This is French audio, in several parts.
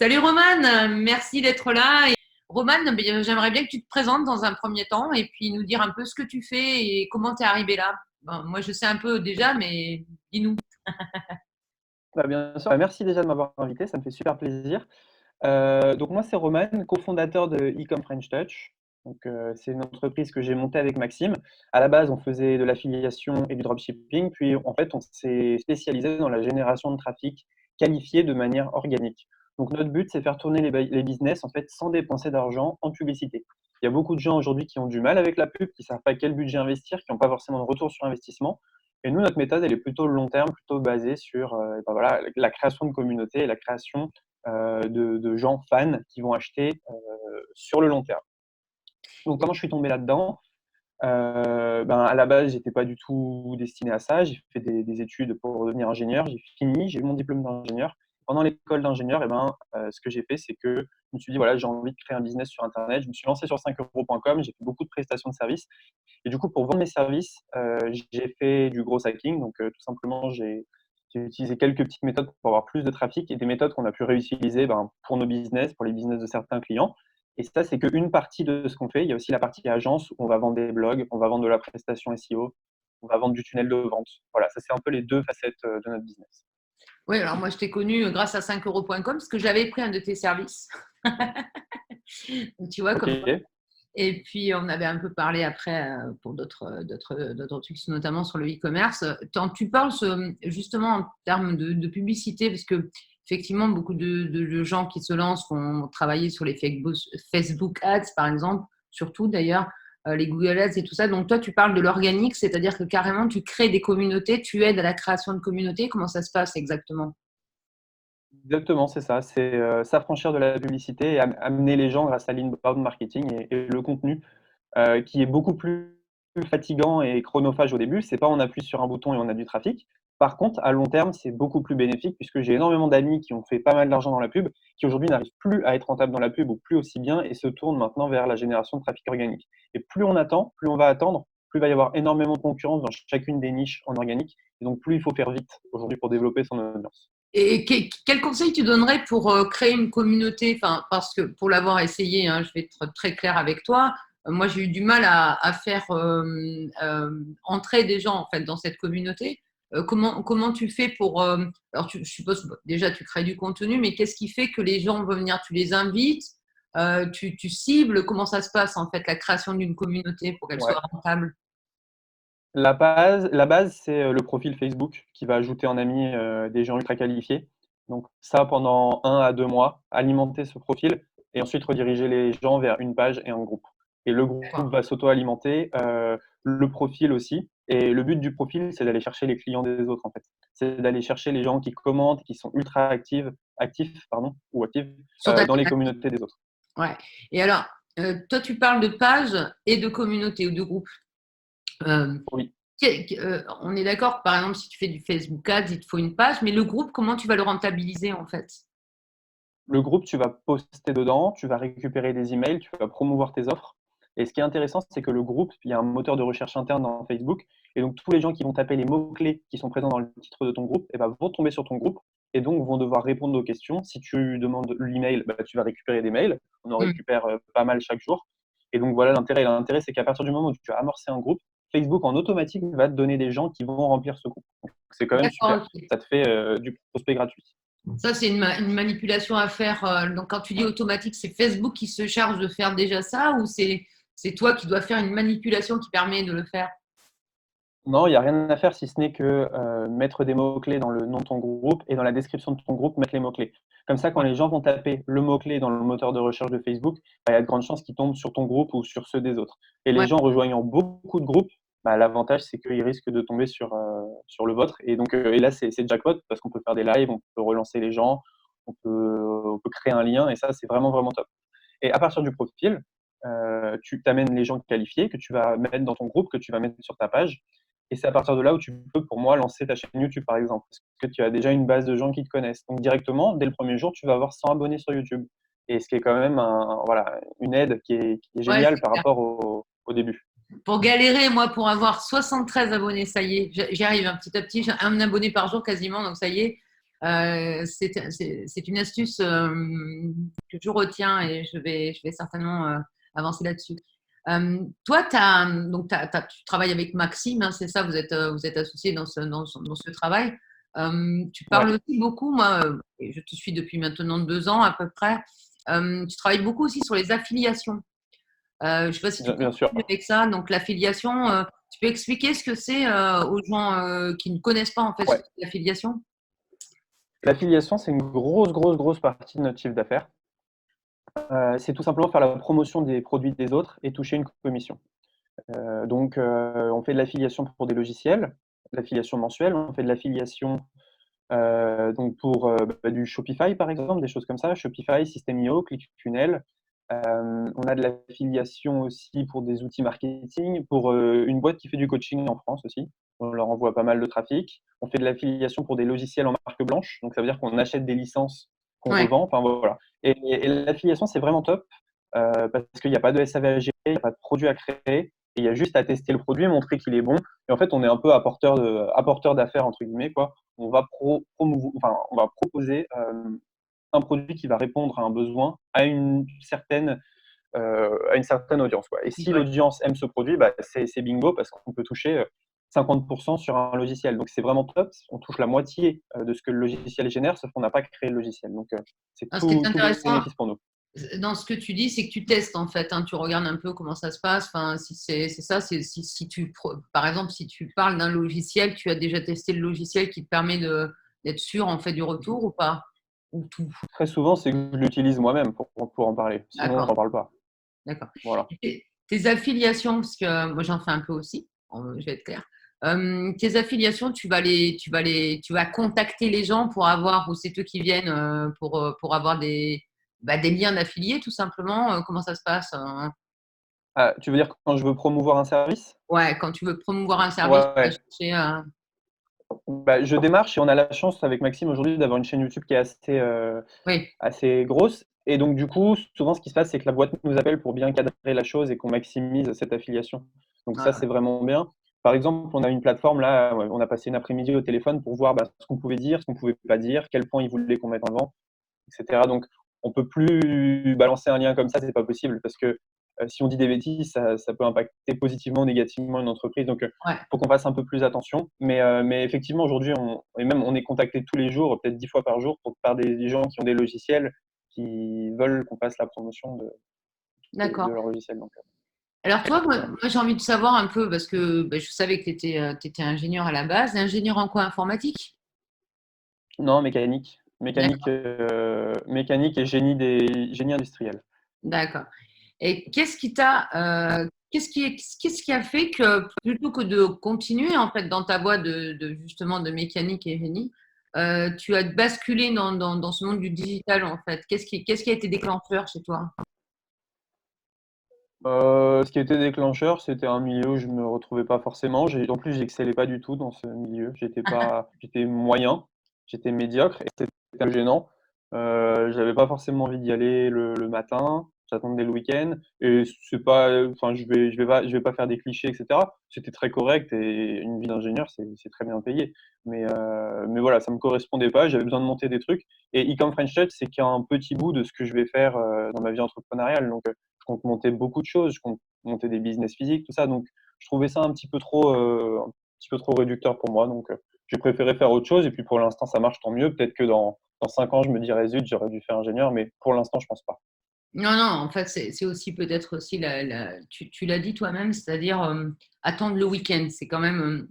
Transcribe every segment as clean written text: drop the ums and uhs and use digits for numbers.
Salut Romane, merci d'être là. Romane, j'aimerais bien que tu te présentes dans un premier temps et puis nous dire un peu ce que tu fais et comment tu es arrivé là. Bon, moi, je sais un peu déjà, mais dis-nous. Bien sûr, merci déjà de m'avoir invité, ça me fait super plaisir. Donc moi, c'est Roman, cofondateur de Ecom French Touch. C'est une entreprise que j'ai montée avec Maxime. À la base, on faisait de l'affiliation et du dropshipping, puis en fait, on s'est spécialisé dans la génération de trafic qualifié de manière organique. Donc notre but, c'est faire tourner les business en fait sans dépenser d'argent en publicité. Il y a beaucoup de gens aujourd'hui qui ont du mal avec la pub, qui savent pas quel budget investir, qui n'ont pas forcément de retour sur investissement. Et nous, notre méthode, elle est plutôt long terme, plutôt basée sur voilà, la création de communautés et la création de gens fans qui vont acheter sur le long terme. Donc, comment je suis tombé là-dedans? À la base, j'étais pas du tout destiné à ça. J'ai fait des études pour devenir ingénieur. J'ai fini, j'ai eu mon diplôme d'ingénieur. Pendant l'école d'ingénieur, ce que j'ai fait, c'est que je me suis dit, voilà, j'ai envie de créer un business sur Internet. Je me suis lancé sur 5euros.com. J'ai fait beaucoup de prestations de services. Et du coup, pour vendre mes services, j'ai fait du gros hacking. Tout simplement, j'ai utilisé quelques petites méthodes pour avoir plus de trafic et des méthodes qu'on a pu réutiliser pour nos business, pour les business de certains clients. Et ça, c'est qu'une partie de ce qu'on fait. Il y a aussi la partie agence où on va vendre des blogs, on va vendre de la prestation SEO, on va vendre du tunnel de vente. Voilà, ça, c'est un peu les deux facettes de notre business. Oui, alors moi, je t'ai connu grâce à 5euros.com parce que j'avais pris un de tes services. Donc, tu vois, Ok, comme. Et puis, on avait un peu parlé après pour d'autres trucs, notamment sur le e-commerce. Tu parles justement en termes de publicité, parce que effectivement, beaucoup de gens qui se lancent vont travailler sur les Facebook Ads, par exemple, surtout d'ailleurs, les Google Ads et tout ça. Donc, toi, tu parles de l'organique, c'est-à-dire que carrément, tu crées des communautés, tu aides à la création de communautés. Comment ça se passe exactement? exactement, c'est ça. C'est s'affranchir de la publicité et amener les gens grâce à l'inbound marketing et le contenu qui est beaucoup plus fatigant et chronophage au début. C'est pas on appuie sur un bouton et on a du trafic. Par contre, à long terme, c'est beaucoup plus bénéfique puisque j'ai énormément d'amis qui ont fait pas mal d'argent dans la pub, qui aujourd'hui n'arrivent plus à être rentables dans la pub ou plus aussi bien et se tournent maintenant vers la génération de trafic organique. Et plus on attend, plus on va attendre, plus il va y avoir énormément de concurrence dans chacune des niches en organique. Et donc, plus il faut faire vite aujourd'hui pour développer son audience. Et quel conseil tu donnerais pour créer une communauté? Enfin, parce que pour l'avoir essayé, hein, je vais être très claire avec toi. Moi, j'ai eu du mal à faire entrer des gens en fait dans cette communauté. Comment tu fais pour alors, je suppose déjà tu crées du contenu, mais qu'est-ce qui fait que les gens vont venir? Tu les invites, tu cibles. Comment ça se passe en fait la création d'une communauté pour qu'elle Ouais. soit rentable? La base, c'est le profil Facebook qui va ajouter en ami des gens ultra qualifiés. Donc ça, pendant 1 à 2 mois, alimenter ce profil et ensuite rediriger les gens vers une page et un groupe. Et le groupe D'accord. va s'auto-alimenter, le profil aussi. Et le but du profil, c'est d'aller chercher les clients des autres, en fait. C'est d'aller chercher les gens qui commentent, qui sont ultra actifs, pardon, ou actives Sur ta dans les communautés des autres. Ouais. Et alors, toi, tu parles de page et de communauté ou de groupe. Euh, Oui. on est d'accord, par exemple, si tu fais du Facebook Ads, il te faut une page, mais le groupe, comment tu vas le rentabiliser en fait? Le groupe, tu vas poster dedans, tu vas récupérer des emails, tu vas promouvoir tes offres. Et ce qui est intéressant, c'est que le groupe, il y a un moteur de recherche interne dans Facebook. Et donc, tous les gens qui vont taper les mots-clés qui sont présents dans le titre de ton groupe, vont tomber sur ton groupe et donc vont devoir répondre aux questions. Si tu demandes l'email, tu vas récupérer des mails. On en Hmm. récupère pas mal chaque jour. Et donc, voilà l'intérêt. L'intérêt, c'est qu'à partir du moment où tu as amorcé un groupe, Facebook en automatique va te donner des gens qui vont remplir ce groupe. Donc, c'est quand même super. D'accord, ok. Ça te fait du prospect gratuit. Ça, c'est une manipulation à faire. Donc, quand tu dis automatique, c'est Facebook qui se charge de faire déjà ça ou c'est toi qui dois faire une manipulation qui permet de le faire? Non, il y a rien à faire si ce n'est que, mettre des mots-clés dans le nom de ton groupe et dans la description de ton groupe, mettre les mots-clés. Comme ça, quand les gens vont taper le mot-clé dans le moteur de recherche de Facebook, il y a de grandes chances qu'ils tombent sur ton groupe ou sur ceux des autres. Et les Ouais, gens rejoignant beaucoup de groupes, l'avantage, c'est qu'ils risquent de tomber sur le vôtre et donc et là, c'est jackpot parce qu'on peut faire des lives, on peut relancer les gens, on peut créer un lien et ça, c'est vraiment, vraiment top. Et à partir du profil, tu t'amènes les gens qualifiés que tu vas mettre dans ton groupe, que tu vas mettre sur ta page. Et c'est à partir de là où tu peux, pour moi, lancer ta chaîne YouTube, par exemple, parce que tu as déjà une base de gens qui te connaissent. Donc directement, dès le premier jour, tu vas avoir 100 abonnés sur YouTube. Et ce qui est quand même voilà, une aide qui est ouais, géniale c'est par clair. rapport au début. Pour galérer, moi, pour avoir 73 abonnés, ça y est, j'y arrive un petit à petit, j'ai un abonné par jour quasiment, donc ça y est. C'est une astuce que je retiens et je vais certainement avancer là-dessus. Toi, tu travailles avec Maxime, hein, c'est ça, vous êtes associés dans ce travail. Tu Ouais, parles aussi beaucoup, moi, et je te suis depuis maintenant 2 ans à peu près. Tu travailles beaucoup aussi sur les affiliations. Je ne sais pas si tu bien sûr. continues avec ça. Donc, l'affiliation, tu peux expliquer ce que c'est aux gens qui ne connaissent pas en fait ce Ouais. que c'est l'affiliation? L'affiliation, c'est une grosse, grosse, grosse partie de notre chiffre d'affaires. C'est tout simplement faire la promotion des produits des autres et toucher une commission. On fait de l'affiliation pour des logiciels, l'affiliation mensuelle, on fait de l'affiliation donc pour du Shopify par exemple, des choses comme ça, Shopify, System.io, ClickFunnels. On a de l'affiliation aussi pour des outils marketing, pour une boîte qui fait du coaching en France aussi. On leur envoie pas mal de trafic. On fait de l'affiliation pour des logiciels en marque blanche, donc ça veut dire qu'on achète des licences qu'on Ouais. revend. Enfin voilà. Et l'affiliation, c'est vraiment top parce qu'il n'y a pas de SAV à gérer, il n'y a pas de produit à créer, et il y a juste à tester le produit, montrer qu'il est bon. Et en fait, on est un peu apporteur d'affaires entre guillemets quoi. On va proposer un produit qui va répondre à un besoin à une certaine audience, quoi. Et si Ouais. l'audience aime ce produit, bah, c'est bingo parce qu'on peut toucher 50% sur un logiciel. Donc c'est vraiment top. On touche la moitié de ce que le logiciel génère, sauf qu'on n'a pas créé le logiciel. Donc c'est Ce qui est tout intéressant bénéfice pour nous. dans ce que tu dis, c'est que tu testes en fait, hein, tu regardes un peu comment ça se passe. Enfin, si c'est ça, par exemple, si tu parles d'un logiciel, tu as déjà testé le logiciel qui te permet d'être sûr en fait du retour ou pas? Ou tout? Très souvent, c'est que je l'utilise moi-même pour en parler. Sinon, D'accord, j'en parle pas. d'accord. Voilà. Et tes affiliations, parce que moi j'en fais un peu aussi, je vais être claire. Tes affiliations, tu vas contacter les gens pour avoir, ou c'est eux qui viennent pour avoir des liens d'affiliés tout simplement. Comment ça se passe, hein? Ah, tu veux dire quand je veux promouvoir un service? Ouais, quand tu veux promouvoir un service, Ouais, tu vas ouais. chercher Bah, je démarche et on a la chance avec Maxime aujourd'hui d'avoir une chaîne YouTube qui est oui, assez grosse. Et donc, du coup, souvent, ce qui se passe, c'est que la boîte nous appelle pour bien cadrer la chose et qu'on maximise cette affiliation. Donc, ça, voilà. c'est vraiment bien. Par exemple, on a une plateforme là, ouais, on a passé une après-midi au téléphone pour voir ce qu'on pouvait dire, ce qu'on pouvait pas dire, quel point ils voulaient qu'on mette en avant, etc. Donc, on peut plus balancer un lien comme ça, c'est pas possible parce que si on dit des bêtises, ça peut impacter positivement ou négativement une entreprise. Donc, Ouais. faut qu'on fasse un peu plus attention. Mais effectivement, aujourd'hui, on est contacté tous les jours, peut-être 10 fois par jour, par des gens qui ont des logiciels qui veulent qu'on fasse la promotion de D'accord. leur logiciel. Donc, Alors toi, voilà. j'ai envie de savoir un peu, parce que je savais que tu étais ingénieur à la base. Ingénieur en quoi? Informatique? Non, mécanique. D'accord. Mécanique et génie industriel. D'accord. Et qu'est-ce qui a fait que plutôt que de continuer en fait dans ta voie justement de mécanique et génie, tu as basculé dans ce monde du digital en fait? Qu'est-ce qui a été déclencheur chez toi? Ce qui était déclencheur, c'était un milieu où je me retrouvais pas forcément. En plus, j'excellais pas du tout dans ce milieu. J'étais moyen, j'étais médiocre et c'était un peu gênant. J'avais pas forcément envie d'y aller le matin. J'attendais le week-end et c'est pas, enfin, je vais pas faire des clichés, etc. C'était très correct et une vie d'ingénieur, c'est très bien payé. Mais voilà, ça me correspondait pas. J'avais besoin de monter des trucs et Ecom French Tech, c'est qu'un petit bout de ce que je vais faire dans ma vie entrepreneuriale. Donc je compte monter beaucoup de choses, je compte monter des business physiques, tout ça. Donc, je trouvais ça un petit peu trop réducteur pour moi. Donc, j'ai préféré faire autre chose. Et puis, pour l'instant, ça marche, tant mieux. Peut-être que dans 5 ans, je me dirais, zut, j'aurais dû faire ingénieur. Mais pour l'instant, je pense pas. Non, non, en fait, c'est aussi peut-être aussi tu l'as dit toi-même, c'est-à-dire attendre le week-end. C'est quand même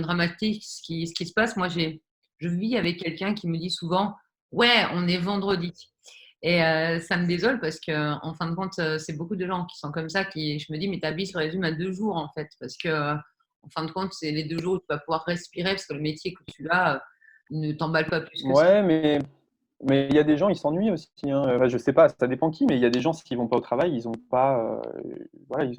dramatique ce qui se passe. Moi, je vis avec quelqu'un qui me dit souvent, ouais, on est vendredi. Et ça me désole parce que, en fin de compte, c'est beaucoup de gens qui sont comme ça, je me dis, mais ta vie se résume à 2 jours, en fait, parce que, en fin de compte, c'est les 2 jours où tu vas pouvoir respirer parce que le métier que tu as ne t'emballe pas plus que ça. Ouais, mais il y a des gens, ils s'ennuient aussi, hein. Enfin, je sais pas, ça dépend qui, mais il y a des gens, s'ils vont pas au travail, ils ont pas, voilà,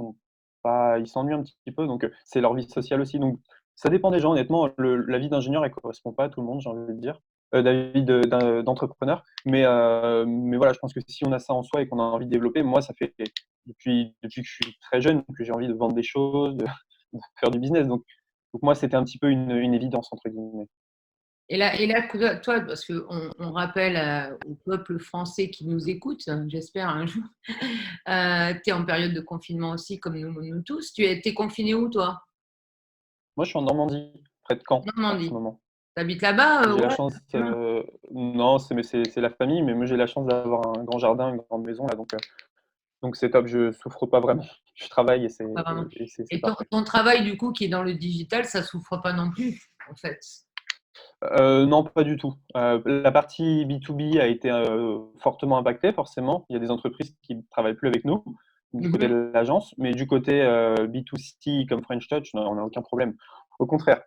ils s'ennuient un petit peu, donc c'est leur vie sociale aussi. Donc ça dépend des gens, honnêtement. La vie d'ingénieur, elle correspond pas à tout le monde, j'ai envie de dire. La vie d'entrepreneur. Mais voilà, je pense que si on a ça en soi et qu'on a envie de développer, moi, ça fait depuis que je suis très jeune que j'ai envie de vendre des choses, de faire du business. Donc moi, c'était un petit peu une évidence, entre guillemets. toi, parce qu'on rappelle au peuple français qui nous écoute, j'espère un jour, tu es en période de confinement aussi, comme nous tous. T'es confiné où, toi? Moi, je suis en Normandie, près de Caen, en ce Normandie. moment. T'habites là-bas? J'ai la Ouais. chance, non, c'est la famille, mais moi j'ai la chance d'avoir un grand jardin, une grande maison là, donc c'est top, je souffre pas vraiment. Je travaille et c'est Pas vraiment. et c'est c'est Et ton, parfait. ton travail, du coup, qui est dans le digital, ça souffre pas non plus, en fait. Non, pas du tout. La partie B2B a été, fortement impactée forcément. Il y a des entreprises qui ne travaillent plus avec nous, du côté Mhm. de l'agence, mais du côté, B2C comme French Touch, non, on n'a aucun problème. Au contraire,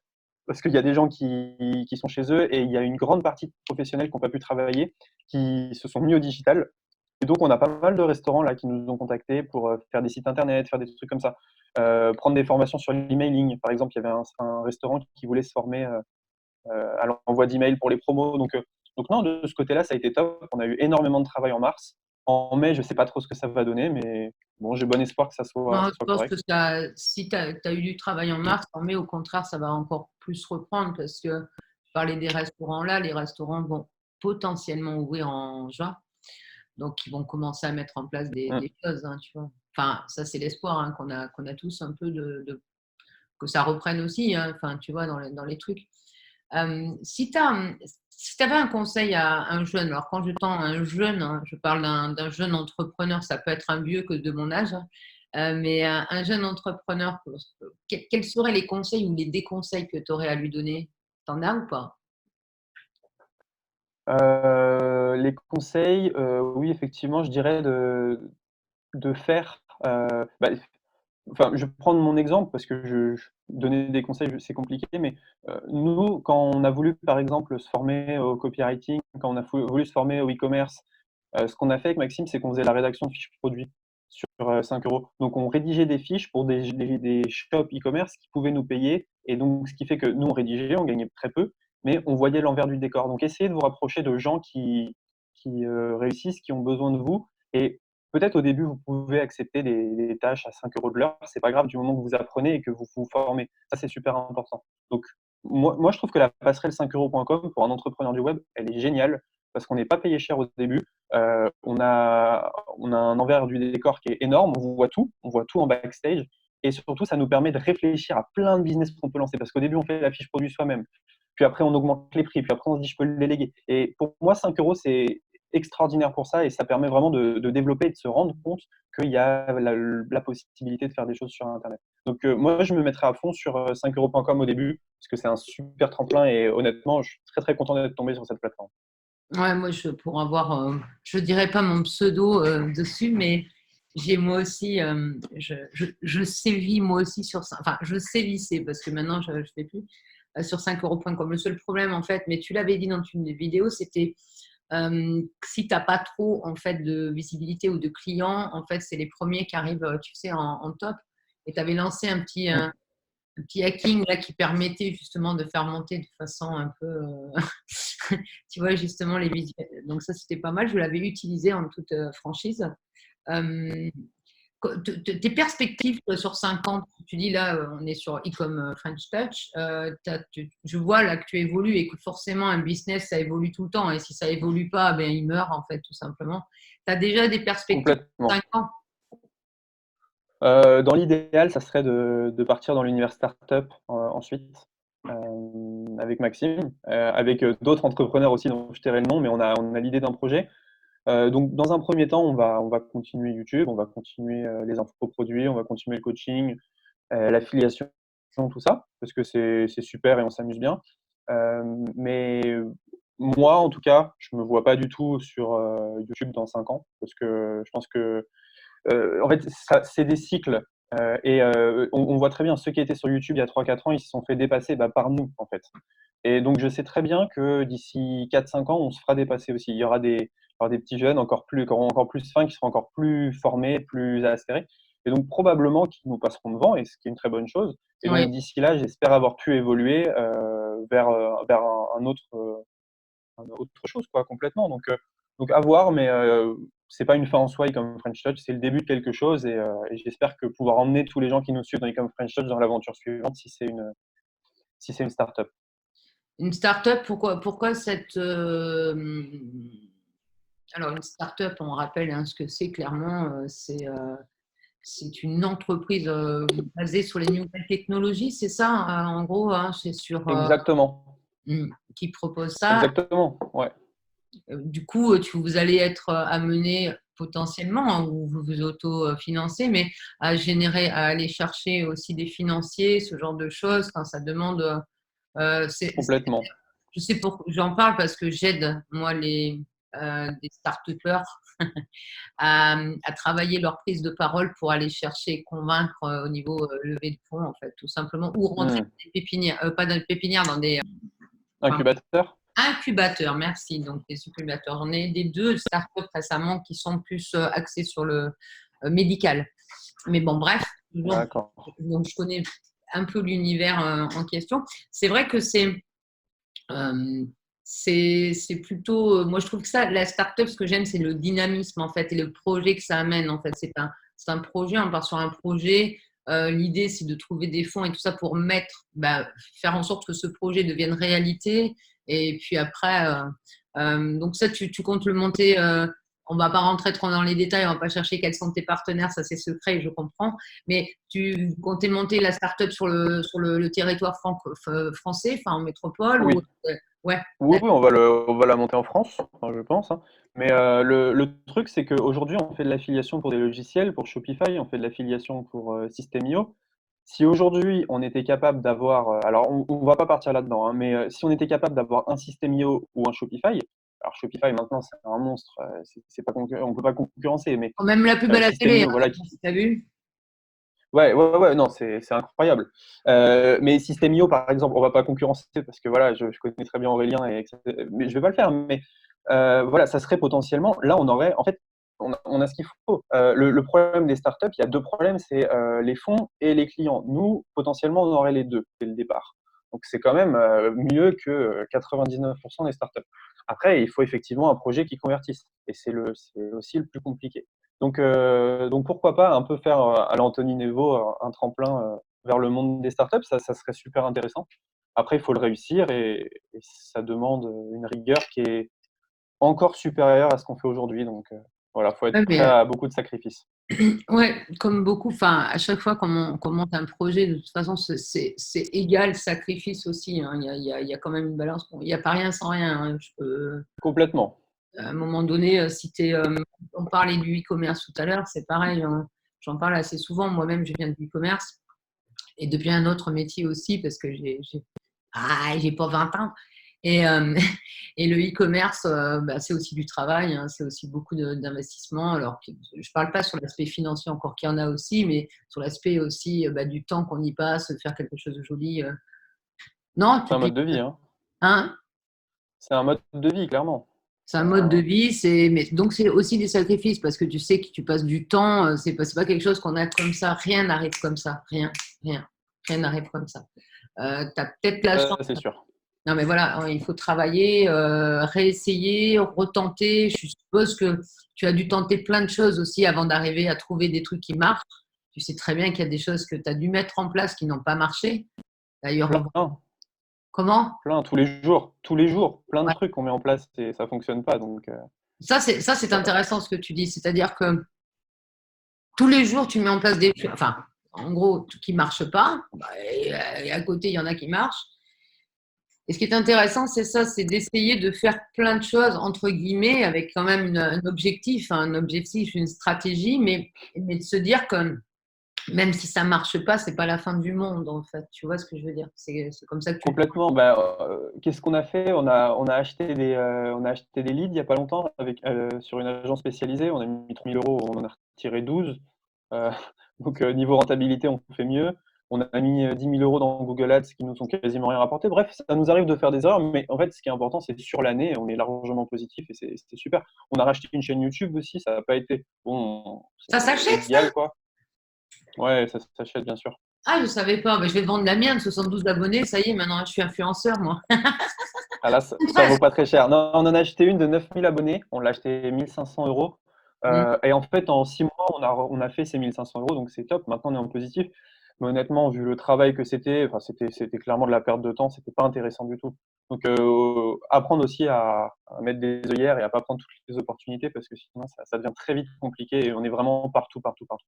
parce qu'il y a des gens qui sont chez eux et il y a une grande partie de professionnels qui n'ont pas pu travailler, qui se sont mis au digital et donc on a pas mal de restaurants là qui nous ont contactés pour, faire des sites internet, faire des trucs comme ça. Prendre des formations sur l'emailing. Par exemple, il y avait un restaurant qui voulait se former, à l'envoi d'emails pour les promos. Donc non, de ce côté-là, ça a été top. On a eu énormément de travail en mars. En mai, je ne sais pas trop ce que ça va donner, mais bon, j'ai bon espoir que Moi, ça je soit pense que correct. si tu as eu du travail en mars, mais au contraire, ça va encore plus reprendre parce que je parlais des restaurants là, les restaurants vont potentiellement ouvrir en juin. Donc, ils vont commencer à mettre en place Mm. des choses, hein, tu vois. Enfin, ça, c'est l'espoir hein, qu'on a tous un peu que ça reprenne aussi, hein, enfin, tu vois, dans les trucs. Si tu avais un conseil à un jeune, alors quand je tends un jeune, hein, je parle d'un jeune entrepreneur, ça peut être un vieux que de mon âge, hein, mais un jeune entrepreneur, quels seraient les conseils ou les déconseils que tu aurais à lui donner? T'en as ou pas? Les conseils, oui, effectivement, je dirais de faire, bah, enfin, je vais prendre mon exemple parce que donner des conseils, c'est compliqué, mais nous, quand on a voulu, par exemple, se former au copywriting, quand on a voulu se former au e-commerce, ce qu'on a fait avec Maxime, c'est qu'on faisait la rédaction de fiches produits sur, 5 €. Donc on rédigeait des fiches pour des shops e-commerce qui pouvaient nous payer et donc ce qui fait que nous, on rédigeait, on gagnait très peu, mais on voyait l'envers du décor. Donc essayez de vous rapprocher de gens qui réussissent, qui ont besoin de vous et peut-être au début, vous pouvez accepter des tâches à 5 € de l'heure, c'est pas grave du moment que vous apprenez et que vous vous formez. Ça, c'est super important. Donc moi je trouve que la passerelle 5 € pour un entrepreneur du web, elle est géniale parce qu'on n'est pas payé cher au début. On a un envers du décor qui est énorme, on voit tout en backstage et surtout ça nous permet de réfléchir à plein de business qu'on peut lancer parce qu'au début, on fait la fiche produit soi-même. Puis après, on augmente les prix, puis après on se dit: «Je peux le déléguer» et pour moi 5 €, c'est extraordinaire pour ça et ça permet vraiment de développer et de se rendre compte qu'il y a la possibilité de faire des choses sur internet. Donc moi je me mettrais à fond sur, 5 € au début, parce que c'est un super tremplin et honnêtement, je suis très, très content d'être tombé sur cette plateforme. Ouais, moi, pour avoir, je dirais pas mon pseudo dessus, mais j'ai moi aussi, je sévis moi aussi sur ça. Enfin, je sévissais parce que maintenant je ne fais plus sur 5 € Le seul problème, en fait, mais tu l'avais dit dans une des vidéos, c'était si tu n'as pas trop en fait de visibilité ou de clients, en fait, c'est les premiers qui arrivent, tu sais, en top. Et tu avais lancé Mmh. un petit hacking là qui permettait justement de faire monter de façon un peu, tu vois, justement les visuels. Donc ça, c'était pas mal. Je l'avais utilisé en toute franchise. Euh, tes perspectives sur 5 ans, tu dis là, on est sur e-com French Touch. Je vois là que tu évolues et que forcément un business, ça évolue tout le temps. Et si ça évolue pas, ben, il meurt en fait, tout simplement. Tu as déjà des perspectives sur Complètement. 5 ans? Dans l'idéal, ça serait de partir dans l'univers startup, ensuite, avec Maxime, avec, d'autres entrepreneurs aussi dont je tairai le nom, mais on a l'idée d'un projet. Donc dans un premier temps, on va continuer YouTube, on va continuer, les infoproduits, on va continuer le coaching, l'affiliation, tout ça, parce que c'est super et on s'amuse bien. Mais moi, en tout cas, je me vois pas du tout sur, YouTube dans 5 ans parce que je pense que, en fait, ça c'est des cycles, et on voit très bien ceux qui étaient sur YouTube il y a 3-4 ans, ils se sont fait dépasser, bah, par nous, en fait. Et donc je sais très bien que d'ici 4-5 ans, on se fera dépasser aussi. Il y aura des petits jeunes encore plus fins, qui seront encore plus formés, plus acérés et donc probablement qu'ils nous passeront devant et ce qui est une très bonne chose et Oui. donc d'ici là, j'espère avoir pu évoluer, vers un autre chose quoi, complètement donc à voir mais c'est pas une fin en soi Ecom French Touch, c'est le début de quelque chose et j'espère que pouvoir emmener tous les gens qui nous suivent dans Ecom French Touch dans l'aventure suivante si c'est une start-up. Une start-up, pourquoi cette. Alors, une start-up, on rappelle ce que c'est clairement, c'est une entreprise basée sur les nouvelles technologies, c'est ça, en gros, c'est sur Exactement. qui propose ça. Exactement, ouais. Du coup, vous allez être amené potentiellement, ou vous vous autofinancez, mais à générer, à aller chercher aussi des financiers, ce genre de choses, quand ça demande. Complètement. Je sais j'en parle parce que j'aide, moi, des start-upers à travailler leur prise de parole pour aller chercher et convaincre au niveau levée de fonds, en fait, tout simplement, ou rentrer Hmm. dans des pépinières, pas dans des pépinières, dans des Incubateur? incubateurs, merci. Donc, des incubateurs. On est des deux startups récemment qui sont plus axés sur le médical. Mais bon, bref, D'accord. donc je connais un peu l'univers en question. C'est vrai que euh, c'est plutôt. Moi, je trouve que ça, la startup, ce que j'aime, c'est le dynamisme, en fait, et le projet que ça amène, en fait. C'est un projet, on part sur un projet. L'idée, c'est de trouver des fonds et tout ça pour faire en sorte que ce projet devienne réalité. Et puis après, donc ça, tu comptes le monter. On ne va pas rentrer trop dans les détails, on ne va pas chercher quels sont tes partenaires, ça c'est secret, je comprends. Mais tu comptais monter la startup sur le territoire français, enfin en métropole ou. Oui. Ouais, Oui, oui, on va la monter en France, enfin, je pense, hein. Mais le truc, c'est qu'aujourd'hui, on fait de l'affiliation pour des logiciels, pour Shopify, on fait de l'affiliation pour System.io. Si aujourd'hui, on était capable d'avoir, alors on va pas partir là-dedans, hein, mais si on était capable d'avoir un System.io ou un Shopify, alors Shopify maintenant c'est un monstre, c'est pas on peut pas concurrencer, mais même la pub à la télé, System.io, voilà. si tu as vu. Ouais, ouais, ouais, ouais, non, c'est incroyable. Mais System.io, par exemple, on va pas concurrencer parce que voilà, je connais très bien Aurélien mais je vais pas le faire. Mais voilà, ça serait potentiellement. Là, on aurait, en fait, on a ce qu'il faut. Le problème des startups, il y a deux problèmes, c'est les fonds et les clients. Nous, potentiellement, on aurait les deux dès le départ. Donc c'est quand même mieux que 99% des startups. Après, il faut effectivement un projet qui convertisse, et c'est aussi le plus compliqué. Donc pourquoi pas un peu faire à l'Anthony Nevo un tremplin vers le monde des startups, ça serait super intéressant. Après, il faut le réussir et ça demande une rigueur qui est encore supérieure à ce qu'on fait aujourd'hui. Donc voilà, il faut être Ouais, prêt à beaucoup de sacrifices. ouais, comme beaucoup, enfin, à chaque fois qu'on monte un projet, de toute façon, c'est égal sacrifice aussi, hein. Il y a quand même une balance. Bon, il n'y a pas rien sans rien, hein. Complètement. À un moment donné, on parlait du e-commerce tout à l'heure, c'est pareil, hein. J'en parle assez souvent. Moi-même, je viens du e-commerce et depuis un autre métier aussi parce que j'ai pas 20 ans. Et, et le e-commerce, c'est aussi du travail, hein, c'est aussi beaucoup d'investissement. Alors, je ne parle pas sur l'aspect financier, encore qu'il y en a aussi, mais sur l'aspect aussi du temps qu'on y passe, de faire quelque chose de joli. Non, C'est un mode de vie, hein. hein, C'est un mode de vie, clairement. c'est un mode de vie, mais donc c'est aussi des sacrifices parce que tu sais que tu passes du temps, c'est pas quelque chose qu'on a comme ça, rien n'arrive comme ça, rien, rien n'arrive comme ça. Tu as peut-être la chance. C'est sûr. Non, mais voilà, hein, il faut travailler, réessayer, retenter. Je suppose que tu as dû tenter plein de choses aussi avant d'arriver à trouver des trucs qui marchent. Tu sais très bien qu'il y a des choses que tu as dû mettre en place qui n'ont pas marché. D'ailleurs, Plein, comment? plein, tous les jours, plein de Ouais. trucs qu'on met en place et ça fonctionne pas. Donc Ça, c'est voilà. intéressant ce que tu dis. C'est-à-dire que tous les jours, tu mets en place des choses, enfin, en gros, qui ne marchent pas. Et à côté, il y en a qui marchent. Et ce qui est intéressant, c'est ça, c'est d'essayer de faire plein de choses, entre guillemets, avec quand même un objectif, une stratégie, mais de se dire que même si ça ne marche pas, c'est pas la fin du monde, en fait. Tu vois ce que je veux dire? C'est comme ça que tu le vois. Complètement. Bah, qu'est-ce qu'on a fait? On a acheté des leads il y a pas longtemps avec, sur une agence spécialisée. On a mis 3 000 €, on en a retiré 12. Heu, donc niveau rentabilité, on fait mieux. On a mis 10 000 € dans Google Ads qui nous ont quasiment rien rapporté. Bref, ça nous arrive de faire des erreurs, mais en fait, ce qui est important, c'est sur l'année, on est largement positif et c'est super. On a racheté une chaîne YouTube aussi, ça n'a pas été bon, Ça c'est s'achète, ça? égal, quoi. Ouais, ça s'achète, bien sûr. Ah, je savais pas. Je vais vendre la mienne, 72 abonnés. Ça y est, maintenant, je suis influenceur, moi. Ah là, ça vaut pas très cher. Non, on en a acheté une de 9 000 abonnés. On l'a acheté 1 500 €. Mm. Et en fait, en 6 mois, on a fait ces 1 500 €, donc c'est top. Maintenant, on est en positif. Mais honnêtement, vu le travail que c'était, enfin, c'était clairement de la perte de temps. C'était pas intéressant du tout. Donc, apprendre aussi à mettre des œillères et à pas prendre toutes les opportunités parce que sinon ça devient très vite compliqué et on est vraiment partout, partout, partout.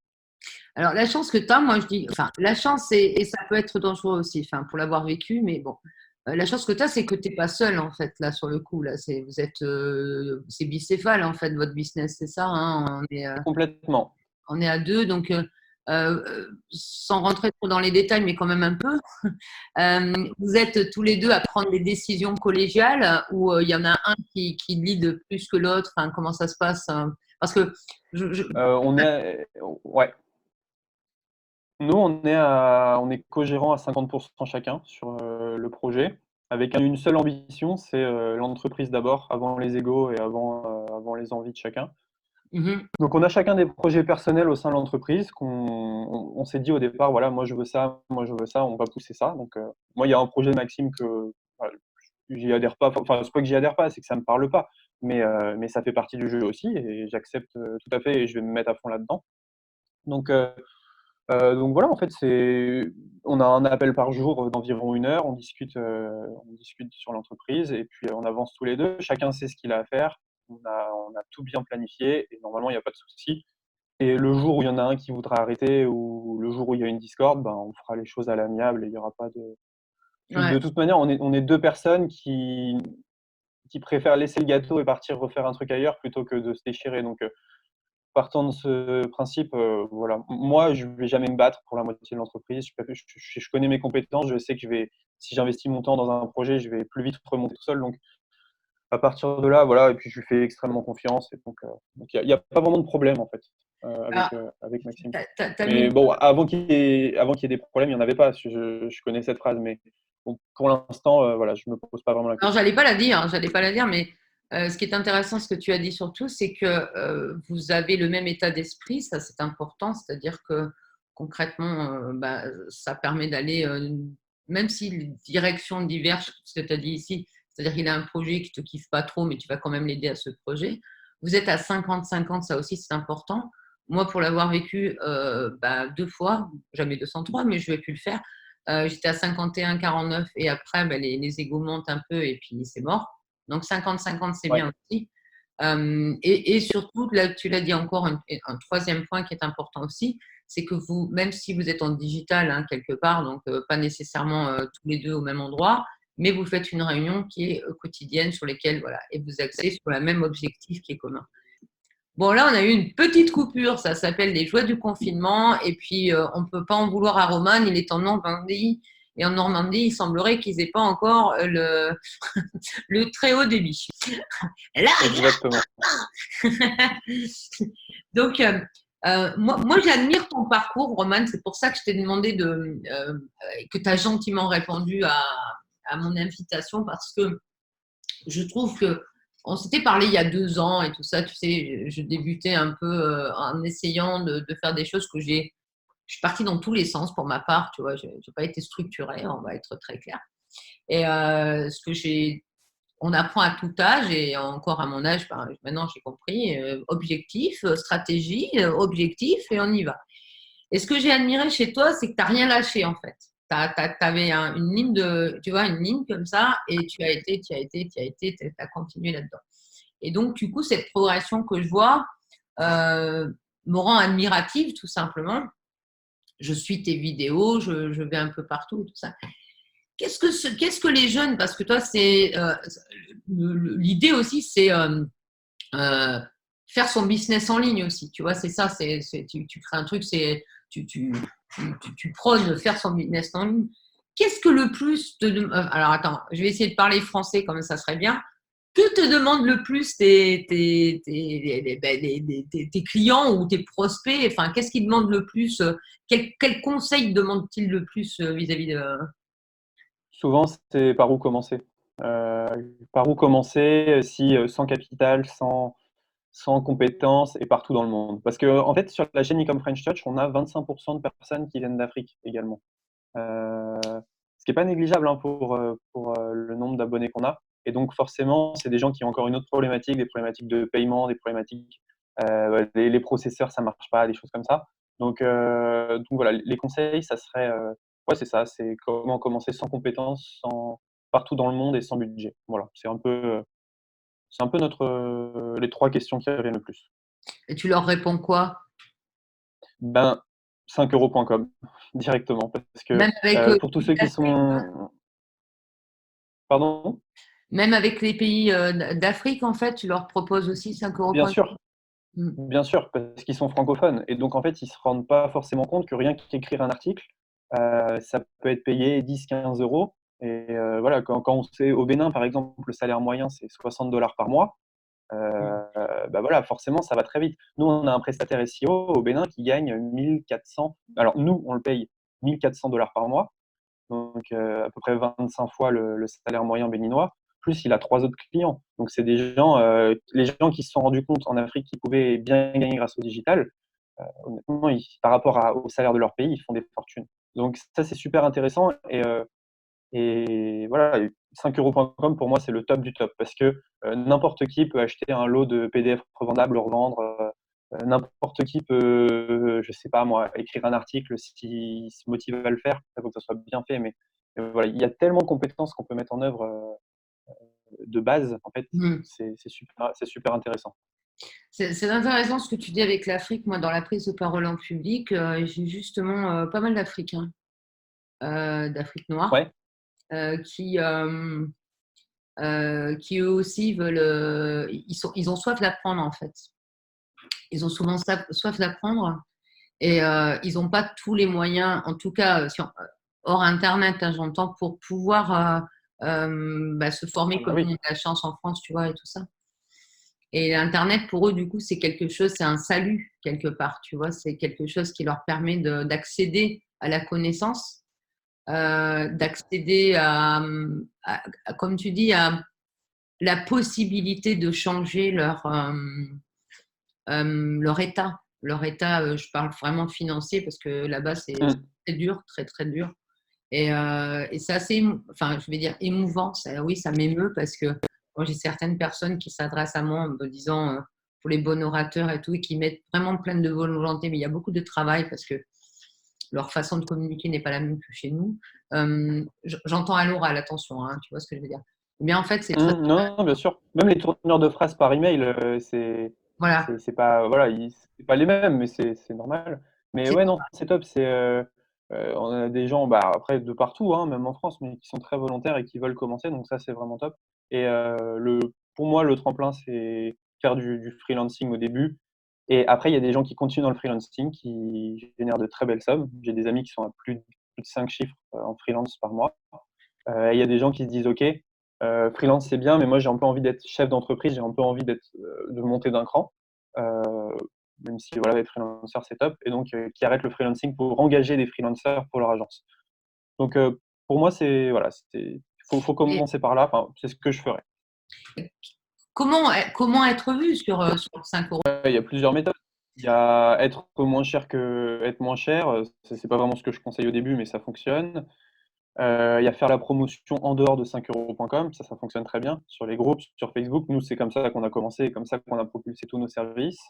Alors, la chance que tu as, moi, je dis, enfin, la chance, et ça peut être dangereux aussi, enfin, pour l'avoir vécu, mais bon. La chance que tu as, c'est que tu n'es pas seul, en fait, là, sur le coup. Là, c'est bicéphale, en fait, votre business, c'est ça, hein, Complètement. on est à deux, donc sans rentrer trop dans les détails, mais quand même un peu. Vous êtes tous les deux à prendre des décisions collégiales ou il y en a un qui lead plus que l'autre? Enfin, comment ça se passe? Parce que On est, ouais. Nous, on est co-gérant à 50% chacun sur le projet, avec une seule ambition, c'est l'entreprise d'abord, avant les égos et avant les envies de chacun. Mhm. Donc, on a chacun des projets personnels au sein de l'entreprise on s'est dit au départ, voilà, moi je veux ça, moi je veux ça, on va pousser ça. Donc, moi, il y a un projet de Maxime que voilà, j'y adhère pas, enfin, c'est pas que j'y adhère pas, c'est que ça me parle pas, mais ça fait partie du jeu aussi et j'accepte tout à fait et je vais me mettre à fond là-dedans. Donc, donc voilà, en fait, on a un appel par jour d'environ 1 heure, on discute sur l'entreprise et puis on avance tous les deux. Chacun sait ce qu'il a à faire. On a tout bien planifié et normalement, il n'y a pas de souci. Et le jour où il y en a un qui voudra arrêter ou le jour où il y a une discorde, ben, on fera les choses à l'amiable et il n'y aura pas de. Ouais. De toute manière, on est deux personnes qui préfèrent laisser le gâteau et partir refaire un truc ailleurs plutôt que de se déchirer. Donc, partant de ce principe, voilà. Moi, je vais jamais me battre pour la moitié de l'entreprise. Je connais mes compétences, je sais que si j'investis mon temps dans un projet, je vais plus vite remonter tout seul. Donc, à partir de là, voilà. Et puis, je lui fais extrêmement confiance. Et donc, il y a pas vraiment de problème en fait Alors, avec Maxime. t'as Mais mis. bon, avant qu'il y ait des problèmes, il n'y en avait pas. Je connais cette phrase, mais bon, pour l'instant, voilà, je me pose pas vraiment la Alors, question. j'allais pas la dire, mais ce qui est intéressant, ce que tu as dit surtout, c'est que vous avez le même état d'esprit, ça c'est important, c'est-à-dire que concrètement, bah, ça permet d'aller, même si les directions divergent, ce que tu as dit ici, c'est-à-dire qu'il a un projet qui te kiffe pas trop, mais tu vas quand même l'aider à ce projet. Vous êtes à 50-50, ça aussi c'est important. Moi, pour l'avoir vécu bah, 2 fois, jamais 203, mais je vais plus le faire. J'étais à 51-49 et après, ben, les égos montent un peu et puis c'est mort. Donc 50-50, c'est Ouais. bien aussi. Et surtout, là, tu l'as dit encore, un troisième point qui est important aussi, c'est que vous, même si vous êtes en digital hein, quelque part, donc pas nécessairement tous les deux au même endroit, mais vous faites une réunion qui est quotidienne sur lesquelles, voilà, et vous axez sur le même objectif qui est commun. Bon, là, on a eu une petite coupure, ça s'appelle les joies du confinement, et puis on ne peut pas en vouloir à Roman, il est en Normandie, et en Normandie, il semblerait qu'ils n'aient pas encore le très haut débit. Là, Exactement. donc, moi j'admire ton parcours, Roman, c'est pour ça que je t'ai demandé que tu as gentiment répondu à mon invitation, parce que je trouve que on s'était parlé il y a 2 ans et tout ça, tu sais, je débutais un peu en essayant de faire des choses que je suis partie dans tous les sens pour ma part, tu vois, je n'ai pas été structurée, on va être très clair. Et ce que on apprend à tout âge et encore à mon âge, ben, maintenant j'ai compris, objectif, stratégie, objectif et on y va. Et ce que j'ai admiré chez toi, c'est que tu n'as rien lâché en fait. Tu avais une ligne tu vois, une ligne comme ça et tu as continué là-dedans. Et donc, du coup, cette progression que je vois me rend admirative tout simplement. Je suis tes vidéos, je vais un peu partout, tout ça. Qu'est-ce que les jeunes, parce que toi, c'est l'idée aussi, c'est faire son business en ligne aussi. Tu vois, c'est ça, tu crées un truc, tu prônes faire son business en ligne. Qu'est-ce que le plus alors attends, je vais essayer de parler français comme ça serait bien. Que te demandent le plus tes clients ou tes prospects? Enfin, qu'est-ce qu'ils demandent le plus? Quel conseil demandent-ils le plus vis-à-vis de. Souvent, c'est par où commencer. Par où commencer si sans capital, sans compétences et partout dans le monde. Parce que en fait, sur la chaîne Ecom French Touch, on a 25% de personnes qui viennent d'Afrique également. Ce qui n'est pas négligeable hein, pour le nombre d'abonnés qu'on a. Et donc forcément, c'est des gens qui ont encore une autre problématique, des problématiques de paiement, des problématiques, les processeurs, ça ne marche pas, des choses comme ça. Donc voilà, les conseils, ça serait, ouais, c'est ça, c'est comment commencer sans compétences, partout dans le monde et sans budget. Voilà, c'est un peu les 3 questions qui reviennent le plus. Et tu leur réponds quoi? Ben, 5 euros.com directement parce que, Même avec, pour tous les pays ceux qui d'Afrique, sont pardon? même avec les pays, d'Afrique, en fait, tu leur proposes aussi 5 euros Bien point com? sûr, Mmh. bien sûr, parce qu'ils sont francophones et donc en fait, ils se rendent pas forcément compte que rien qu'écrire un article, ça peut être payé 10-15 € et voilà, quand on sait au Bénin, par exemple, le salaire moyen, c'est 60 $ par mois. Mmh. Heu, bah, voilà, forcément, ça va très vite. Nous, on a un prestataire SEO au Bénin qui gagne 1 400, alors nous, on le paye 1 400 $ par mois, donc à peu près 25 fois le salaire moyen béninois, plus il a 3 autres clients. Donc c'est des gens, les gens qui se sont rendus compte en Afrique qu'ils pouvaient bien gagner grâce au digital, honnêtement, ils par rapport au salaire de leur pays, ils font des fortunes. Donc ça, c'est super intéressant et voilà, 5 euros.com pour moi, c'est le top du top parce que, n'importe qui peut acheter un lot de PDF revendables, le revendre, n'importe qui peut, je sais pas moi, écrire un article s'il se motive à le faire. Il faut que ça soit bien fait, mais voilà, il y a tellement de compétences qu'on peut mettre en œuvre, de base, en fait, Mmh. c'est super intéressant. C'est intéressant ce que tu dis avec l'Afrique. Moi, dans la prise de parole en public, j'ai justement, pas mal d'Africains, d'Afrique noire, Ouais, heu, qui, hem, qui eux aussi veulent, ils ont soif d'apprendre, en fait. Ils ont souvent soif d'apprendre et ils n'ont pas tous les moyens, en tout cas, hors internet, hein, j'entends, pour pouvoir, bah, se ah former bah comme nous oui. on a la chance en France, tu vois? Et tout ça. Et internet pour eux, du coup, c'est quelque chose, c'est un salut quelque part, tu vois? C'est quelque chose qui leur permet d'accéder à la connaissance, d'accéder à, comme tu dis, à la possibilité de changer leur état. Leur état, je parle vraiment financier parce que là-bas, c'est Mmh. très dur, très, très dur. Et c'est assez, enfin, je vais dire émouvant. Ça, oui, ça m'émeut parce que moi, j'ai certaines personnes qui s'adressent à moi en me disant, pour les bons orateurs et tout, et qui mettent vraiment plein de volonté, mais il y a beaucoup de travail parce que leur façon de communiquer n'est pas la même que chez nous. J'entends à l'oral, attention, hein, tu vois ce que je veux dire. Mais en fait, c'est très, Mmh, non, non, bien sûr. Même les tournures de phrases par email, voilà, c'est pas voilà, c'est pas les mêmes, mais c'est normal. Mais c'est ouais, non, c'est top, on a des gens, bah, après de partout, hein, même en France, mais qui sont très volontaires et qui veulent commencer, donc ça, c'est vraiment top et pour moi, le tremplin, c'est faire du freelancing au début et après, il y a des gens qui continuent dans le freelancing, qui génèrent de très belles sommes. J'ai des amis qui sont à plus de 5 chiffres, en freelance par mois. Et il y a des gens qui se disent: «OK, freelance, c'est bien, mais moi, j'ai un peu envie d'être chef d'entreprise, j'ai un peu envie de monter d'un cran». Heu, Même si voilà, être freelanceur, c'est top et donc qui arrêtent le freelancing pour engager des freelancers pour leur agence. Donc pour moi, c'est voilà, faut et commencer par là, enfin, c'est ce que je ferais. comment être vu sur 5 euros? Il y a plusieurs méthodes. Il y a être moins cher, c'est pas vraiment ce que je conseille au début, mais ça fonctionne. Il y a faire la promotion en dehors de 5 euros.com, ça fonctionne très bien. Sur les groupes, sur Facebook, nous, c'est comme ça qu'on a commencé et comme ça qu'on a propulsé tous nos services.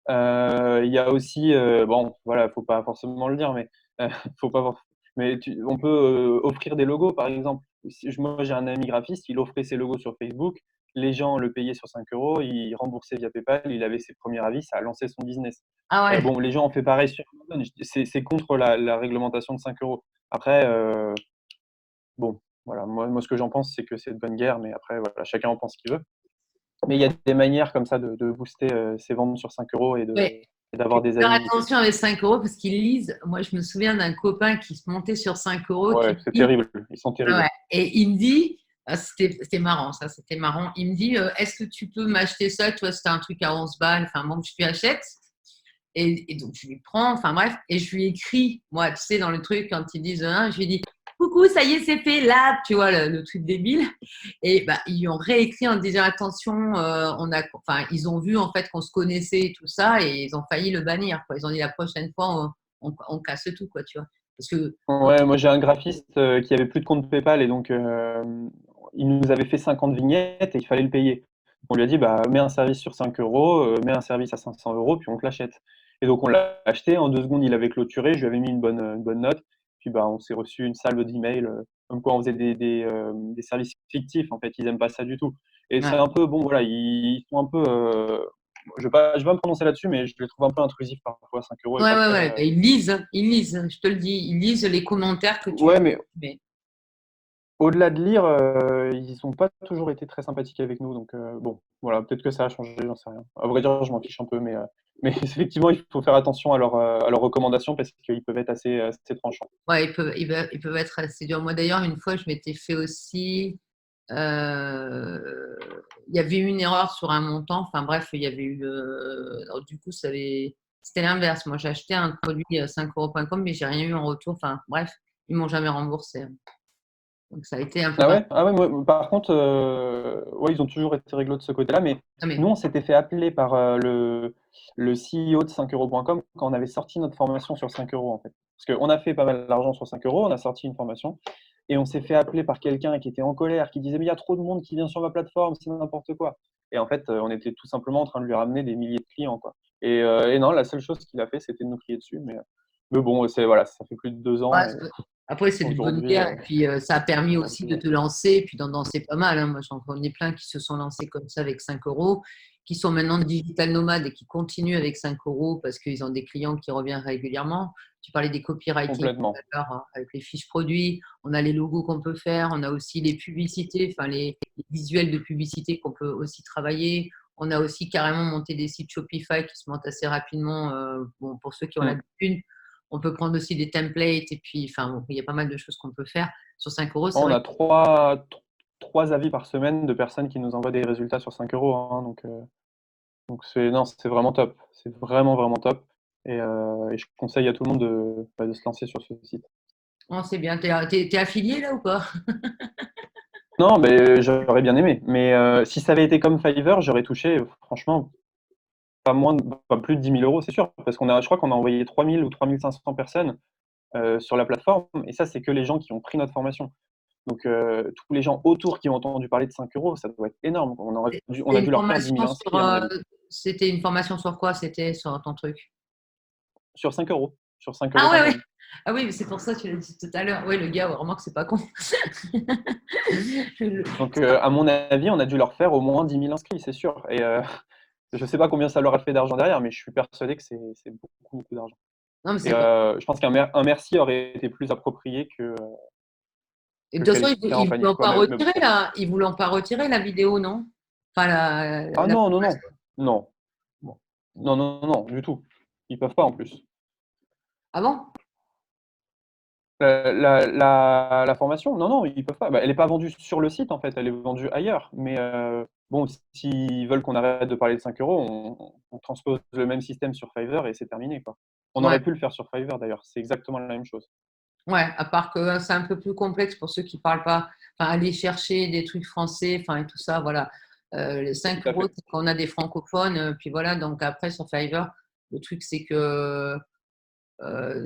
Il y a aussi, bon, voilà, faut pas forcément le dire, mais faut pas for mais on peut, offrir des logos, par exemple. Si moi, j'ai un ami graphiste, il offrait ses logos sur Facebook, les gens le payaient sur 5 €, il remboursait via PayPal, il avait ses premiers avis, ça a lancé son business. Ah ouais, Bon, les gens ont fait pareil sur Amazon, c'est contre la réglementation de 5 €. Après, bon, voilà, moi ce que j'en pense, c'est que c'est de bonne guerre, mais après voilà, chacun en pense ce qu'il veut. Mais il y a des manières comme ça de booster, ses ventes sur 5 € ouais. et Il d'avoir faut des faire avis. attention avec 5 euros parce qu'ils lisent. Moi, je me souviens d'un copain qui se montait sur 5 euros qui Ouais, me c'est dit, terrible, ils sont ah terribles. ouais, et il me dit, c'était marrant, ça, c'était marrant. Il me dit, est-ce que tu peux m'acheter ça? Tu vois, c'était un truc à 11 balles. Enfin, bon, je lui achète. Et donc, je lui prends, enfin bref, et je lui écris, moi, tu sais, dans le truc, quand ils disent, hein, je lui dis, coucou, ça y est, c'est fait, là, tu vois, le truc débile. Et bah, ils lui ont réécrit en disant, attention, enfin, ils ont vu en fait qu'on se connaissait et tout ça, et ils ont failli le bannir, quoi. Ils ont dit, la prochaine fois, on casse tout, quoi, tu vois. Parce que, Ouais, moi j'ai un graphiste, qui avait plus de compte PayPal et donc il nous avait fait 50 vignettes et il fallait le payer. On lui a dit: «Bah, mets un service sur 5 €, mets un service à 500 €, puis on te l'achète» et donc on l'a acheté, en 2 secondes il avait clôturé, je lui avais mis une bonne note, puis bah, on s'est reçu une salve d'emails, comme quoi on faisait des services fictifs, en fait. Ils aiment pas ça du tout. Et c'est Ouais. un peu, bon, voilà, ils sont un peu, je vais pas me prononcer là-dessus, mais je les trouve un peu intrusifs parfois, 5 euros est Ouais, pas ouais, très. ouais. Ben, ils lisent, je te le dis, ils lisent les commentaires que tu Ouais, mais mets. au-delà de lire, ils ont pas toujours été très sympathiques avec nous, donc bon, voilà, peut-être que ça a changé, j'en sais rien. À vrai dire, je m'en fiche un peu, mais effectivement, il faut faire attention à leurs recommandations parce qu'ils peuvent être assez tranchants. Ouais, ils peuvent être assez durs. Moi, d'ailleurs, une fois, je m'étais fait aussi. Il y avait eu une erreur sur un montant. Enfin, bref, il y avait eu. Alors, du coup, c'était l'inverse. Moi, j'ai acheté un produit à 5euros.com, mais j'ai rien eu en retour. Enfin, bref, ils m'ont jamais remboursé. Donc, ça a été un peu Ah bas. ouais? Ah ouais, moi, par contre, ouais, ils ont toujours été réglo de ce côté-là, mais Ah, mais nous, on s'était fait appeler par le CEO de 5euros.com quand on avait sorti notre formation sur 5 euros, en fait. Parce qu'on a fait pas mal d'argent sur 5 euros, on a sorti une formation, et on s'est fait appeler par quelqu'un qui était en colère, qui disait, mais il y a trop de monde qui vient sur ma plateforme, c'est n'importe quoi. Et en fait, on était tout simplement en train de lui ramener des milliers de clients, quoi. Et non, la seule chose qu'il a fait, c'était de nous crier dessus, mais bon, voilà, ça fait plus de 2 ans, ouais, et après, c'est de bonne aujourd'hui, guerre. Et puis, ça a permis on a aussi de toujours. te lancer. Et puis, d'en danser pas mal, hein. Moi, j'en connais plein qui se sont lancés comme ça avec 5 euros, qui sont maintenant digital nomades et qui continuent avec 5 euros parce qu'ils ont des clients qui reviennent régulièrement. Tu parlais des copywriting tout Complètement. à l'heure, hein, avec les fiches produits. On a les logos qu'on peut faire. On a aussi les publicités, enfin, les visuels de publicité qu'on peut aussi travailler. On a aussi carrément monté des sites Shopify qui se montent assez rapidement. Bon, pour ceux qui ont Mm. l'habitude. On peut prendre aussi des templates et puis, enfin, bon, il y a pas mal de choses qu'on peut faire. Sur 5 euros, c'est On vrai. a trois avis par semaine de personnes qui nous envoient des résultats sur 5 euros, hein, donc non, c'est vraiment top. C'est vraiment, vraiment top. Et je conseille à tout le monde de se lancer sur ce site. Oh, c'est bien. T'es affilié là ou pas? Non, mais j'aurais bien aimé. Mais si ça avait été comme Fiverr, j'aurais touché, franchement, pas plus de 10 000 euros, c'est sûr. Parce je crois qu'on a envoyé 3 000 ou 3 500 personnes sur la plateforme. Et ça, c'est que les gens qui ont pris notre formation. Donc, tous les gens autour qui ont entendu parler de 5 euros, ça doit être énorme. On C'était a une dû leur faire 10 000 formation sur, inscrits, à mon avis. c'était une formation sur quoi? C'était sur ton truc? Sur 5 euros. Sur 5 Ah ouais, ouais. euros.com. Ah oui, mais c'est pour ça que tu l'as dit tout à l'heure. Oui, le gars, vraiment que c'est pas con. Je- Donc, à mon avis, on a dû leur faire au moins 10 000 inscrits, c'est sûr. Et je ne sais pas combien ça leur a fait d'argent derrière, mais je suis persuadé que c'est beaucoup, beaucoup d'argent. Non, mais Et c'est pas. je pense un merci aurait été plus approprié que, Et que de toute façon, quelqu'un en ils panique, voulant quoi. pas Mais retirer bon. là. Ils voulant pas retirer la vidéo, non? Enfin, Ah la non, non, non. formation. Non. Bon. Non, non, non, du tout. Ils peuvent pas en plus. Ah bon? La formation, non, non, ils peuvent pas. Bah, elle n'est pas vendue sur le site, en fait, elle est vendue ailleurs. Mais bon, s'ils veulent qu'on arrête de parler de 5 euros, on transpose le même système sur Fiverr et c'est terminé, quoi. On Ouais. aurait pu le faire sur Fiverr d'ailleurs, c'est exactement la même chose. Ouais, à part que c'est un peu plus complexe pour ceux qui parlent pas, enfin, aller chercher des trucs français, enfin, et tout ça, voilà. Les Tout 5 à euros, fait. c'est qu'on a des francophones, puis voilà. Donc après, sur Fiverr, le truc, c'est que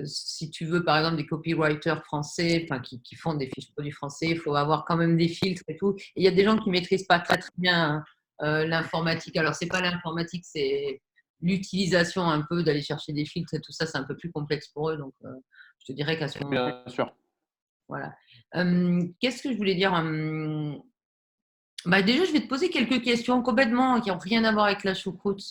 si tu veux, par exemple, des copywriters français, enfin, qui font des fiches produits français, il faut avoir quand même des filtres et tout. Et il y a des gens qui maîtrisent pas très, très bien l'informatique. Alors, c'est pas l'informatique, c'est l'utilisation un peu d'aller chercher des filtres et tout ça, c'est un peu plus complexe pour eux. Donc, je te dirais qu'à ce moment Bien sûr. voilà. Qu'est-ce que je voulais dire? Bah déjà, je vais te poser quelques questions complètement qui n'ont rien à voir avec la choucroute.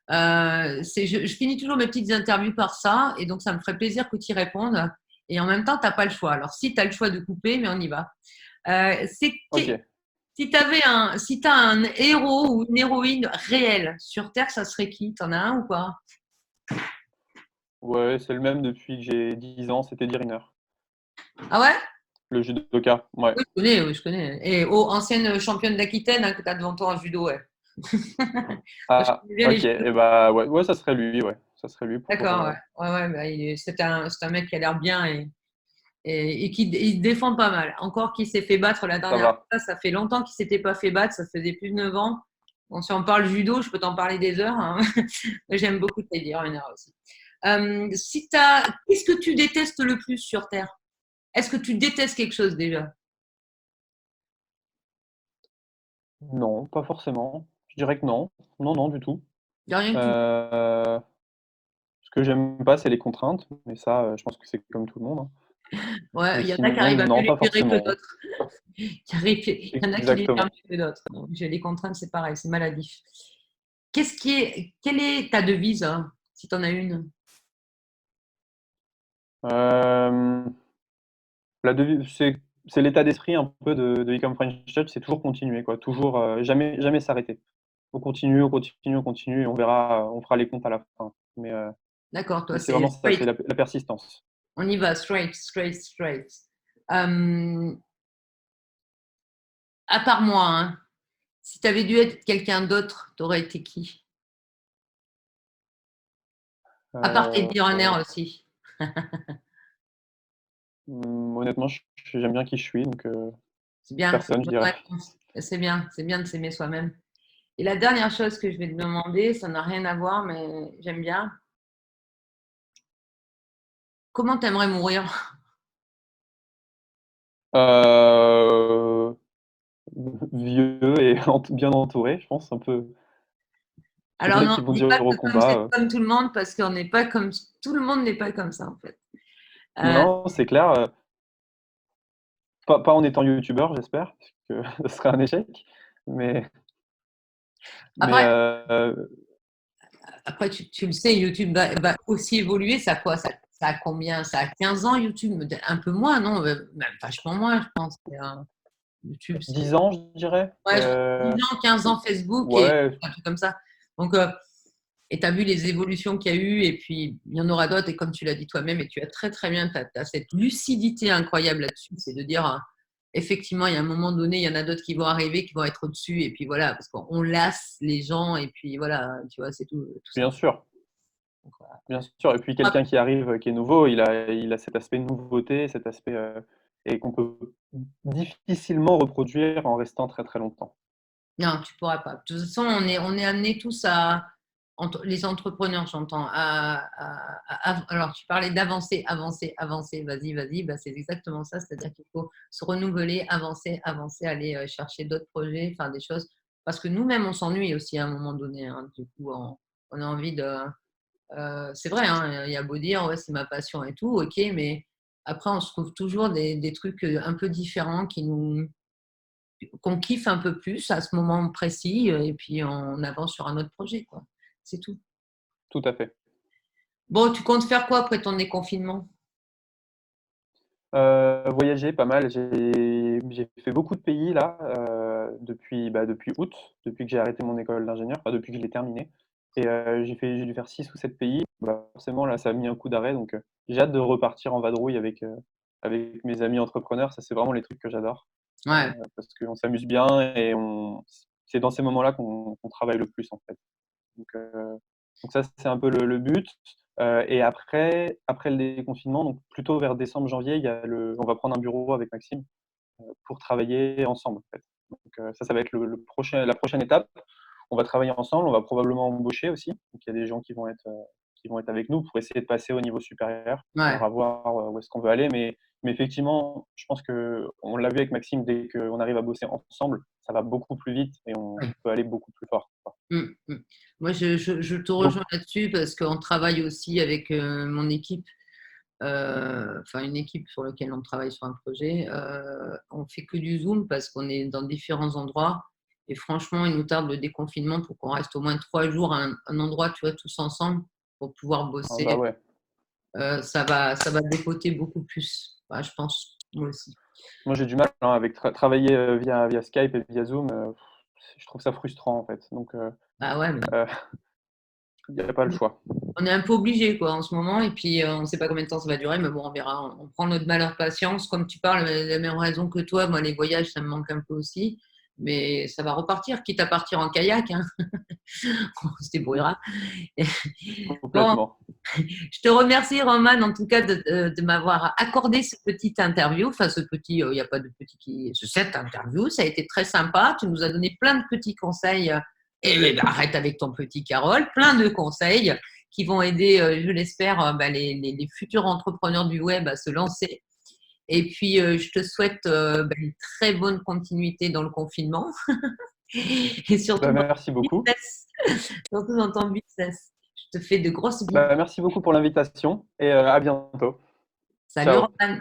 Je finis toujours mes petites interviews par ça, et donc ça me ferait plaisir que tu y répondes. Et en même temps, tu n'as pas le choix. Alors, si tu as le choix de couper, mais on y va. Ok. Si tu as un héros ou une héroïne réelle sur Terre, ça serait qui? T'en as un ou pas? Ouais, c'est le même depuis que j'ai 10 ans, c'était Diriner. Ah ouais? Le judoka, ouais. Oui, je connais. Et ancienne championne d'Aquitaine hein, que tu as devant toi en judo, ouais. Je Ah, connais bien les ok. Et bah ouais, ouais, ça serait lui, ouais. Ça serait lui pour. D'accord, ouais. Ouais, ouais, bah, c'est un mec qui a l'air bien et qui il défend pas mal. Encore qu'il s'est fait battre la Ça dernière va. fois, ça fait longtemps qu'il s'était pas fait battre, ça faisait plus de 9 ans. Bon, si on parle judo, je peux t'en parler des heures, hein. Mais j'aime beaucoup Teddy Riner aussi. Qu'est-ce que tu détestes le plus sur Terre? Est-ce que tu détestes quelque chose déjà? Non, pas forcément. Je dirais que non. Non, non, du tout. Il n'y a rien que tu. Ce que j'aime pas, c'est les contraintes, mais ça, je pense que c'est comme tout le monde, hein. Ouais, Mais il y en a qui arrivent sinon, à mieux non, les pas gérer que forcément. d'autres. Il y en a qui les gèrent Exactement. mieux que d'autres. Donc, j'ai les contraintes, c'est pareil, c'est maladif. Quelle est ta devise, hein, si tu en as une? Euh, c'est l'état d'esprit un peu de Ecom French Touch, c'est toujours continuer, quoi. Toujours jamais s'arrêter. On continue, on continue, on continue, et on verra, on fera les comptes à la fin. D'accord, toi, Mais c'est c'est vraiment ça, c'est straight. la persistance. On y va, straight, straight, straight. Euh, à part moi, hein, si tu avais dû être quelqu'un d'autre, tu aurais été qui? À part Euh, Teddy Riner aussi. Honnêtement, j'aime bien qui je suis, donc C'est bien, c'est personne, une je bonne dirais. réponse. C'est bien de s'aimer soi-même. Et la dernière chose que je vais te demander, ça n'a rien à voir, mais j'aime bien. Comment t'aimerais mourir? Euh, Vieux et bien entouré, je pense, un peu. Il y Alors en a non, qui vont dis dire pas au que comme c'est combat. comme tout le monde, parce qu'on n'est pas comme tout le monde n'est pas comme ça en fait. Euh, Non, c'est clair. Pas en étant youtubeur, j'espère, parce que ce serait un échec. Mais, mais après, après tu le sais, YouTube va aussi évoluer. Ça a quoi? Ça a combien? Ça a 15 ans YouTube? Un peu moins, non? Même vachement moins, je pense. YouTube, 10 c'est ans, je dirais. ouais, 10 ans, 15 ans Facebook et Ouais, un truc comme ça. Donc, et tu as vu les évolutions qu'il y a eu, et puis il y en aura d'autres, et comme tu l'as dit toi-même, et tu as très très bien, tu as, cette lucidité incroyable là-dessus, c'est de dire, effectivement, il y a un moment donné, il y en a d'autres qui vont arriver, qui vont être au-dessus, et puis voilà, parce qu'on lasse les gens, et puis voilà, tu vois, c'est tout ça. bien sûr. Donc, voilà. Bien sûr. Et puis quelqu'un qui arrive, qui est nouveau, il a cet aspect nouveauté, cet aspect et qu'on peut difficilement reproduire en restant très très longtemps. Non, tu pourras pas. De toute façon, on est amenés tous les entrepreneurs, j'entends, alors tu parlais d'avancer, avancer, avancer, vas-y, vas-y, bah, c'est exactement ça, c'est-à-dire qu'il faut se renouveler, avancer, avancer, aller chercher d'autres projets, faire des choses, parce que nous-mêmes, on s'ennuie aussi à un moment donné, hein. Du coup, on a envie de... c'est vrai, hein, il y a beau dire, ouais, c'est ma passion et tout, ok, mais après, on se trouve toujours des trucs un peu différents qu'on kiffe un peu plus à ce moment précis, et puis on avance sur un autre projet, quoi. C'est tout. Tout à fait. Bon, tu comptes faire quoi après ton déconfinement? Voyager pas mal. J'ai fait beaucoup de pays là, depuis août, depuis que j'ai arrêté mon école d'ingénieur, enfin depuis que je l'ai terminée. Et j'ai dû faire 6 ou 7 pays. Bah, forcément là, ça a mis un coup d'arrêt, donc j'ai hâte de repartir en vadrouille avec mes amis entrepreneurs. Ça, c'est vraiment les trucs que j'adore, Ouais, parce qu'on s'amuse bien et c'est dans ces moments-là qu'on travaille le plus, en fait. Donc, heu, donc ça, c'est un peu le but. Et après le déconfinement, donc plutôt vers décembre, janvier, on va prendre un bureau avec Maxime, pour travailler ensemble, en fait. Donc, ça va être la prochaine étape. On va travailler ensemble, on va probablement embaucher aussi. Donc il y a des gens qui vont être avec nous pour essayer de passer au niveau supérieur. ouais. Alors à voir, où est-ce qu'on veut aller, mais effectivement, je pense qu'on l'a vu avec Maxime, dès qu'on arrive à bosser ensemble, ça va beaucoup plus vite et on Ouais. peut aller beaucoup plus fort, quoi. Mm, mm. Moi, je te Donc rejoins là-dessus parce qu'on travaille aussi avec mon équipe, enfin une équipe sur laquelle on travaille sur un projet. On fait que du Zoom parce qu'on est dans différents endroits. Et franchement, il nous tarde le déconfinement pour qu'on reste au moins 3 jours à un endroit, tu vois, tous ensemble pour pouvoir ah bosser. bah, ouais. Ça va dépoter beaucoup plus. Ouais, je pense, moi aussi. Moi, j'ai du mal, hein, avec travailler, via Skype et via Zoom, je trouve ça frustrant, en fait. Donc Ah ouais, mais heu, il y a pas le choix. on est un peu obligé quoi en ce moment et puis on ne sait pas combien de temps ça va durer, mais bon, on verra. On prend notre malheur patience. Comme tu parles, la même raison que toi, moi les voyages ça me manque un peu aussi, mais ça va repartir, quitte à partir en kayak, hein. On se débrouillera. Bon, Complètement. je te remercie Roman en tout cas de m'avoir accordé ce petit interview, enfin ce petit, il n'y a pas de petit qui, cette interview, ça a été très sympa. Tu nous as donné plein de petits conseils. Et ben, arrête avec ton petit Carole, plein de conseils qui vont aider, je l'espère, bah, les futurs entrepreneurs du web à se lancer. Et puis, je te souhaite bah, une très bonne continuité dans le confinement et surtout Bah, dans merci ton beaucoup. business. Surtout dans ton business. Je te fais de grosses bises. Bah, merci beaucoup pour l'invitation et à bientôt. Salut Ciao. Roman.